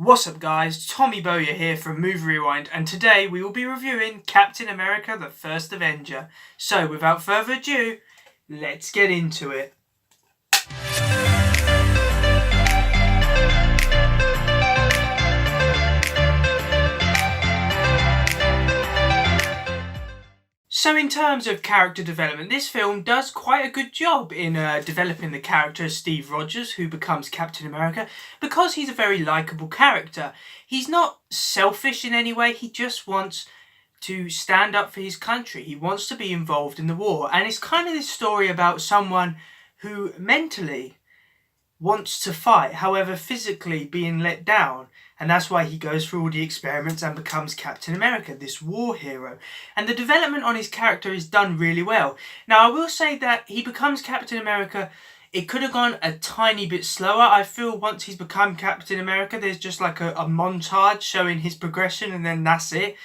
What's up guys, Tommy Bowyer here from Movie Rewind, and today we will be reviewing Captain America the First Avenger. So without further ado, let's get into it. So in terms of character development, this film does quite a good job in developing the character of Steve Rogers, who becomes Captain America, because he's a very likeable character. He's not selfish in any way, he just wants to stand up for his country. He wants to be involved in the war, and it's kind of this story about someone who mentally wants to fight, however physically being let down. And that's why he goes through all the experiments and becomes Captain America, this war hero. And the development on his character is done really well. Now, I will say that he becomes Captain America. It could have gone a tiny bit slower. I feel once he's become Captain America, there's just like a montage showing his progression, and then that's it.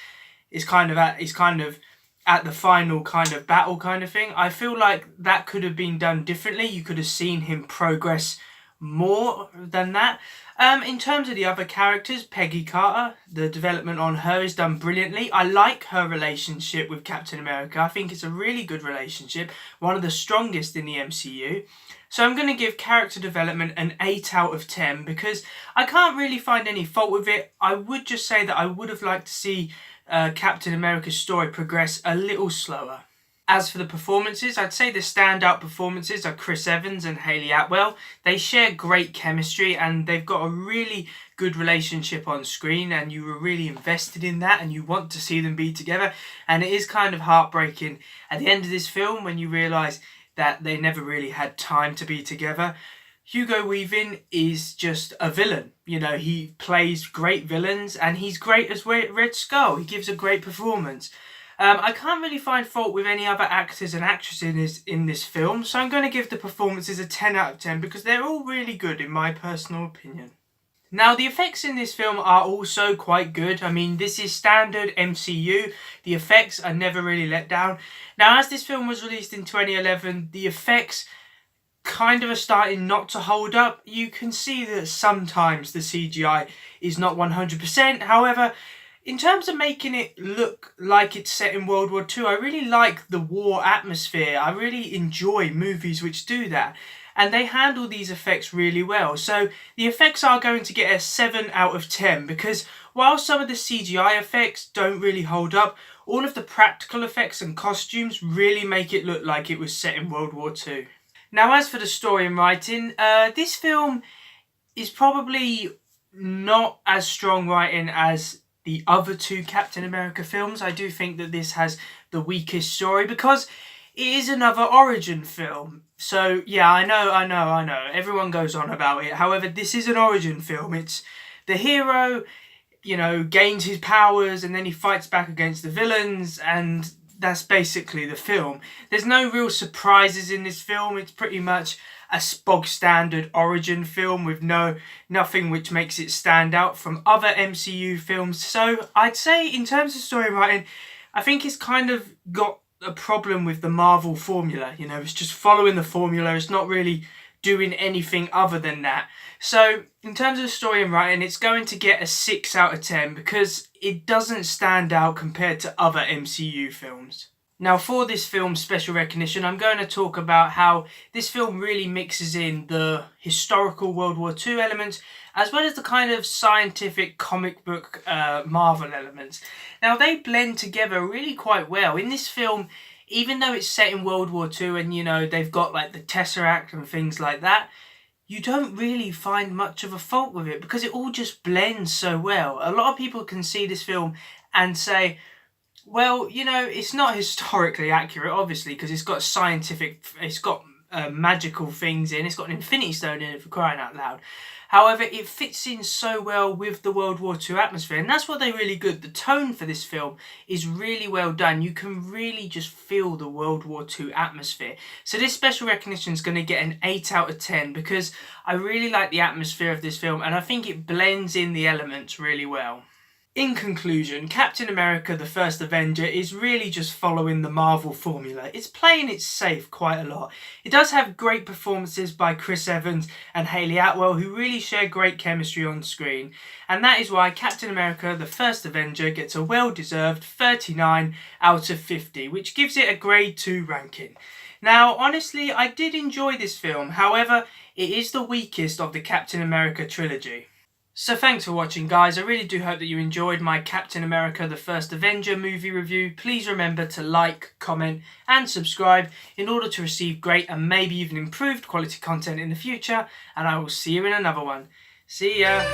It's kind of at the final kind of battle kind of thing. I feel like that could have been done differently. You could have seen him progress more than that. In terms of the other characters, Peggy Carter, the development on her is done brilliantly. I like her relationship with Captain America. I think it's a really good relationship, one of the strongest in the MCU. So I'm going to give character development an 8 out of 10 because I can't really find any fault with it. I would just say that I would have liked to see Captain America's story progress a little slower. As for the performances, I'd say the standout performances are Chris Evans and Hayley Atwell. They share great chemistry and they've got a really good relationship on screen, and you were really invested in that and you want to see them be together. And it is kind of heartbreaking at the end of this film when you realise that they never really had time to be together. Hugo Weaving is just a villain. You know, he plays great villains and he's great as Red Skull. He gives a great performance. I can't really find fault with any other actors and actresses in this film, so I'm going to give the performances a 10 out of 10 because they're all really good in my personal opinion. Now, the effects in this film are also quite good. I mean, this is standard MCU. The effects are never really let down. Now, as this film was released in 2011, the effects kind of are starting not to hold up. You can see that sometimes the CGI is not 100%. However, in terms of making it look like it's set in World War II, I really like the war atmosphere. I really enjoy movies which do that. And they handle these effects really well. So the effects are going to get a 7 out of 10 because while some of the CGI effects don't really hold up, all of the practical effects and costumes really make it look like it was set in World War II. Now, as for the story and writing, this film is probably not as strong writing as the other two Captain America films. I do think that this has the weakest story because it is another origin film. So yeah, I know. Everyone goes on about it. However, this is an origin film. It's the hero, you know, gains his powers and then he fights back against the villains, and that's basically the film. There's no real surprises in this film. It's pretty much a bog standard origin film with nothing which makes it stand out from other MCU films. So I'd say in terms of story writing, I think it's kind of got a problem with the Marvel formula. You know, it's just following the formula. It's not really doing anything other than that. So in terms of story and writing, it's going to get a 6 out of 10 because it doesn't stand out compared to other MCU films. Now, for this film's special recognition, I'm going to talk about how this film really mixes in the historical World War II elements as well as the kind of scientific comic book Marvel elements. Now, they blend together really quite well. In this film, even though it's set in World War II and, you know, they've got like the Tesseract and things like that, you don't really find much of a fault with it because it all just blends so well. A lot of people can see this film and say, well, you know, it's not historically accurate, obviously, because it's got magical things in. It's got an Infinity Stone in it, for crying out loud. However, it fits in so well with the World War II atmosphere, and that's what they're really good. The tone for this film is really well done. You can really just feel the World War II atmosphere. So this special recognition is going to get an 8 out of 10 because I really like the atmosphere of this film, and I think it blends in the elements really well. In conclusion, Captain America the First Avenger is really just following the Marvel formula. It's playing it safe quite a lot. It does have great performances by Chris Evans and Hayley Atwell, who really share great chemistry on screen. And that is why Captain America the First Avenger gets a well-deserved 39 out of 50, which gives it a grade 2 ranking. Now, honestly, I did enjoy this film. However, it is the weakest of the Captain America trilogy. So thanks for watching, guys. I really do hope that you enjoyed my Captain America the First Avenger movie review. Please remember to like, comment and subscribe in order to receive great and maybe even improved quality content in the future. And I will see you in another one. See ya!